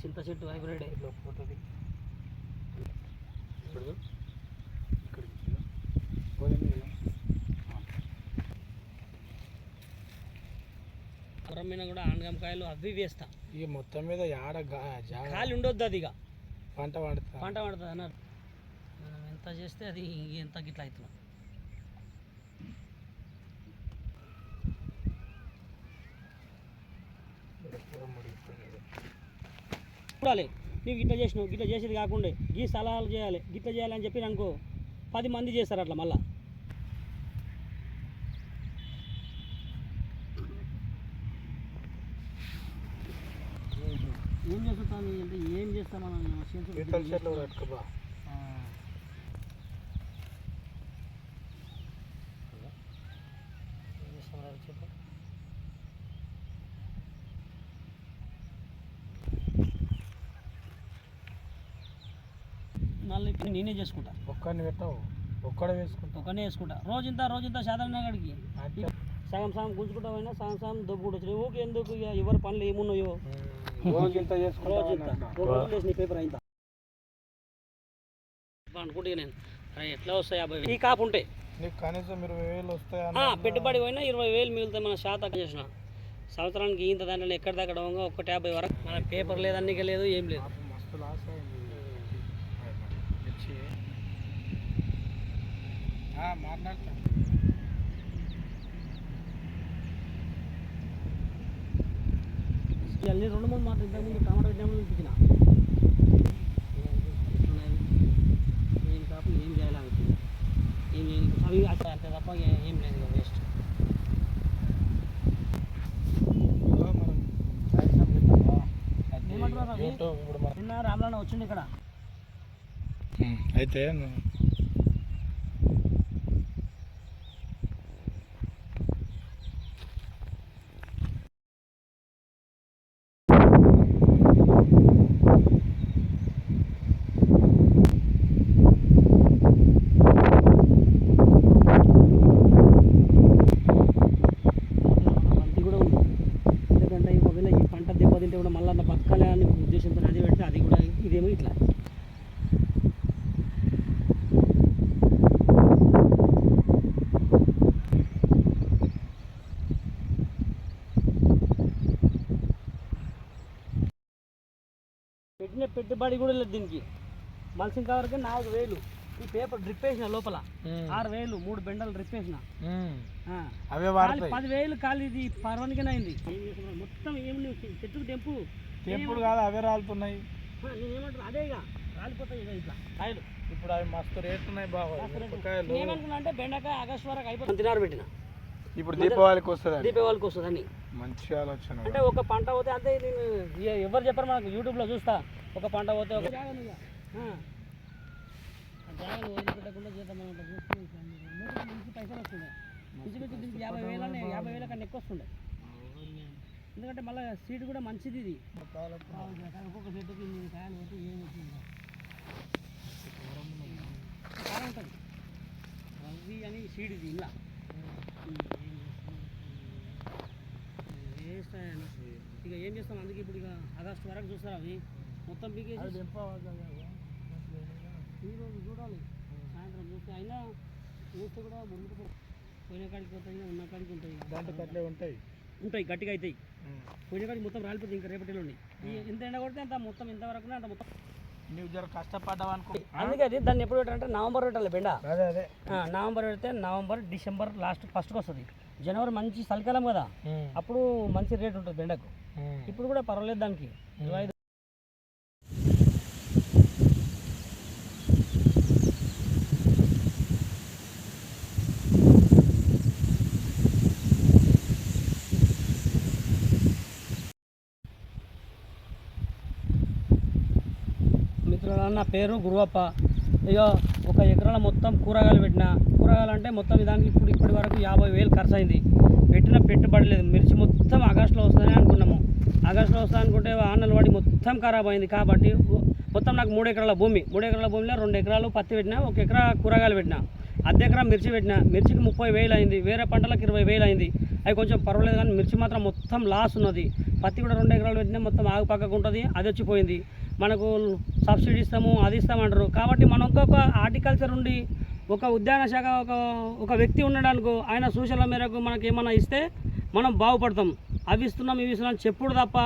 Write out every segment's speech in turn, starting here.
చింత చెట్టు హైబ్రిడ్ పోతుంది పొరం మీద కూడా ఆనగంకాయలు అవి వేస్తా. ఇక మొత్తం మీద ఆడ ఖాళీ ఉండొద్దు, అది ఇక పంట పండుతుంది అన్నారు. మనం ఎంత చేస్తే అది ఎంత గిట్లా అవుతున్నాం. చూడాలి, నువ్వు గిట్లా చేసినావు, గిట్లా చేసేది కాకుండా గీ సలహాలు చేయాలి, గిట్లా చేయాలని చెప్పి అనుకో 10 మంది చేస్తారు అట్లా. మళ్ళా ఏం చేస్తాను అంటే ఏం చేస్తాను చెప్పు. మళ్ళీ ఇప్పుడు నేనే చేసుకుంటా. ఒక్కడిని పెట్టావు, ఒక్కడే వేసుకుంటా. రోజంతా సాధారణ కాడికి సగం సగం గుంజుకుంటా పోయినా సగం సగం దొబ్బుకుంటూ వచ్చి ఊకి ఎందుకు ఇక ఎవరి పనులు ఏమున్నాయో పేపర్ అయిందా అనుకుంటే నేను ఎట్లా వస్తాయి 50,000 ఈ కాపు ఉంటే కనీసం 20,000 వస్తాయి. పెట్టుబడి పోయినా 20,000 మిగులుతాయి. మన శాతం చేసిన సంవత్సరానికి ఇంత దాంట్లో ఎక్కడ దగ్గర 150 వరకు మన పేపర్ లేదు, అన్నిక లేదు, ఏం లేదు. మస్తు లాస్ అయింది. మాట్లాడతా అన్నీ 2-3 మాటలు ఇంతకుముందు టమాటా విధానం ఇప్పించిన ఏం కాపు ఏం చేయాలనుకుంటుంది, ఏం చేయాలి అవి అంతే తప్ప ఏం లేదు, వేస్ట్. నిన్న రామలన్న వచ్చిండు ఇక్కడ. అయితే కూడా మళ్ళీ బతకాలి అనే ఉద్దేశంతో అది పెడితే అది కూడా ఇదేమో ఇట్లా. పెట్టిన పెట్టుబడి కూడా లేదు దీనికి. మల్సింగ్ కవర్కి 4,000. ఈ పేపర్ డ్రిప్ వేసిన లోపల 6,000, 3 బెండలు డ్రిప్ వేసిన 10,000 ఖాళీ. ఇది పర్వానికైనా అయింది. మొత్తం ఏమి చెట్టుకు తెంపుడు కాదు, అవే రాలుతున్నాయి. నేనేమంటారు అదే ఇక రాలిపోతాయి ఇట్లా కాయలు. ఇప్పుడు అవి మస్తు రేట్లు ఉన్నాయి బాగా. ఏమనుకున్నా అంటే బెండకాయ ఆగస్టు వరకు అయిపోతుంది. తినారు పెట్టిన ఇప్పుడు దీపావళికి వస్తుంది అని మంచి ఆలోచన. అంటే ఒక పంట పోతే అంతే. నేను ఎవరు చెప్పారు మనకు, యూట్యూబ్లో చూస్తా. ఒక పంట పోతే ఒక జాగాను వదిలిపెట్టకుండా చేద్దాం. మనం మంచి పైసలు వస్తుండే. ఇంచుమించు దీనికి 50,000 కన్నా ఎక్కువ వస్తుండే. ఎందుకంటే మళ్ళీ సీడ్ కూడా మంచిది. ఇది ఒక్కొక్క చెట్టుకి 8 కాయలు పోతే ఏమవుతుంది కారం ఉంటుంది. రవి అని సీడ్ ఇది ఇలా వేస్ట్. ఇక ఏం చేస్తాం, అందుకే ఇప్పుడు ఇక ఆగస్టు వరకు చూస్తారు. అవి మొత్తం పీకేసి ఈరోజు చూడాలి, సాయంత్రం చూస్తే. అయినా చూస్తే కూడా ముందుకు పోయిన కాడికి పోతాయి, ఉన్న కాడికి ఉంటాయి. దాంట్లో ఉంటాయి గట్టిగా అవుతాయి. పోయిన కాడికి మొత్తం రాలిపోతాయి. ఇంకా రేపటిలో ఎంత ఎండ కొడితే అంత మొత్తం ఎంతవరకు అంత మొత్తం. నువ్వు జర కష్టపడ్డావు అనుకో. అందుకే దాన్ని ఎప్పుడు పెట్టాలంటే నవంబర్ పెట్టాలి బెండ. నవంబర్ పెడితే నవంబర్, డిసెంబర్ లాస్ట్ ఫస్ట్కి వస్తుంది. జనవరి మంచి చలికాలం కదా, అప్పుడు మంచి రేట్ ఉంటుంది బెండకు. ఇప్పుడు కూడా పర్వాలేదు దానికి 25. నా పేరు గురువప్ప. ఇక 1 ఎకరాల మొత్తం కూరగాయలు పెట్టిన. కూరగాయలు అంటే మొత్తం దానికి ఇప్పటి వరకు 50,000 ఖర్చు అయింది. పెట్టిన పెట్టుబడి లేదు. మిర్చి మొత్తం ఆగస్టులో వస్తుందని అనుకున్నాము. ఆగస్టులో వస్తా అనుకుంటే వానలు పడి మొత్తం ఖరాబ్ అయింది. కాబట్టి మొత్తం నాకు 3 ఎకరాల భూమి. 3 ఎకరాల భూమిలో 2 ఎకరాలు పత్తి పెట్టినా, 1 ఎకరా కూరగాయలు పెట్టినా. అద్దెకరా మిర్చి పెట్టిన, మిర్చికి 30,000 అయింది, వేరే పంటలకు 20,000 అయింది. అవి కొంచెం పర్వాలేదు కానీ మిర్చి మాత్రం మొత్తం లాస్ ఉన్నది. పత్తి కూడా 2 ఎకరాలు పెట్టినా మొత్తం ఆగు పక్కకు ఉంటుంది, అది వచ్చిపోయింది. మనకు సబ్సిడీ ఇస్తాము, అది ఇస్తామంటారు. కాబట్టి మనం ఇంకొక హార్టికల్చర్ ఉండి ఒక ఉద్యాన శాఖ ఒక వ్యక్తి ఉండడానికి ఆయన సూచనల మేరకు మనకి ఏమన్నా ఇస్తే మనం బాగుపడతాం. అవి ఇస్తున్నాం ఇవి ఇస్తున్నాం చెప్పుడు తప్ప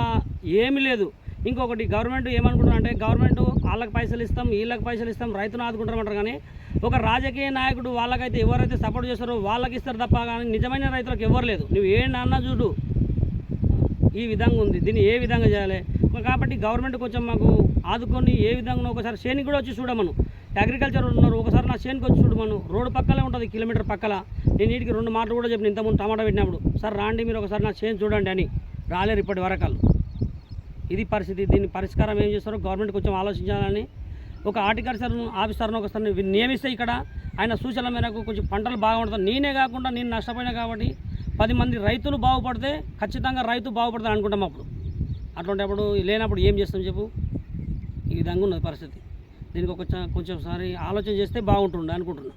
ఏమీ లేదు. ఇంకొకటి గవర్నమెంట్ ఏమనుకుంటున్నా అంటే గవర్నమెంట్ వాళ్ళకి పైసలు ఇస్తాం, వీళ్ళకి పైసలు ఇస్తాం, రైతును ఆదుకుంటామంటారు. కానీ ఒక రాజకీయ నాయకుడు వాళ్ళకైతే ఎవరైతే సపోర్ట్ చేస్తారో వాళ్ళకి ఇస్తారు తప్ప కానీ నిజమైన రైతులకు ఎవరు లేదు. నువ్వు ఏ నాన్న చూడు ఈ విధంగా ఉంది, దీన్ని ఏ విధంగా చేయాలి. కాబట్టి గవర్నమెంట్ కొంచెం మాకు ఆదుకొని ఏ విధంగా ఒకసారి చేనికి కూడా వచ్చి చూడమను. అగ్రికల్చర్ ఉన్నారు, ఒకసారి నా చేనికి వచ్చి చూడమను. రోడ్డు పక్కనే ఉంటుంది, కిలోమీటర్ పక్కల. నేను నీటికి 2 మాటలు కూడా చెప్పిన ఇంతకుముందు టమాటా పెట్టినప్పుడు, సార్ రాండి మీరు ఒకసారి నా చేను చూడండి అని. రాలేరు ఇప్పటి వరకు. ఇది పరిస్థితి. దీన్ని పరిష్కారం ఏం చేస్తారో గవర్నమెంట్ కొంచెం ఆలోచించాలని. ఒక హార్టికల్చర్ ఆఫీసర్ను ఒకసారి నియమిస్తే ఇక్కడ ఆయన సూచనల మేరకు కొంచెం పంటలు బాగా ఉంటుంది. నేనే కాకుండా నేను నష్టపోయినా కాబట్టి 10 మంది రైతులు బాగుపడితే ఖచ్చితంగా రైతు బాగుపడతాను అనుకుంటాం. అప్పుడు అటువంటిప్పుడు లేనప్పుడు ఏం చేస్తాం చెప్పు. ఈ విధంగా ఉన్నది పరిస్థితి. దీనికి కొంచెం సారి ఆలోచన చేస్తే బాగుంటుండే అనుకుంటున్నాను.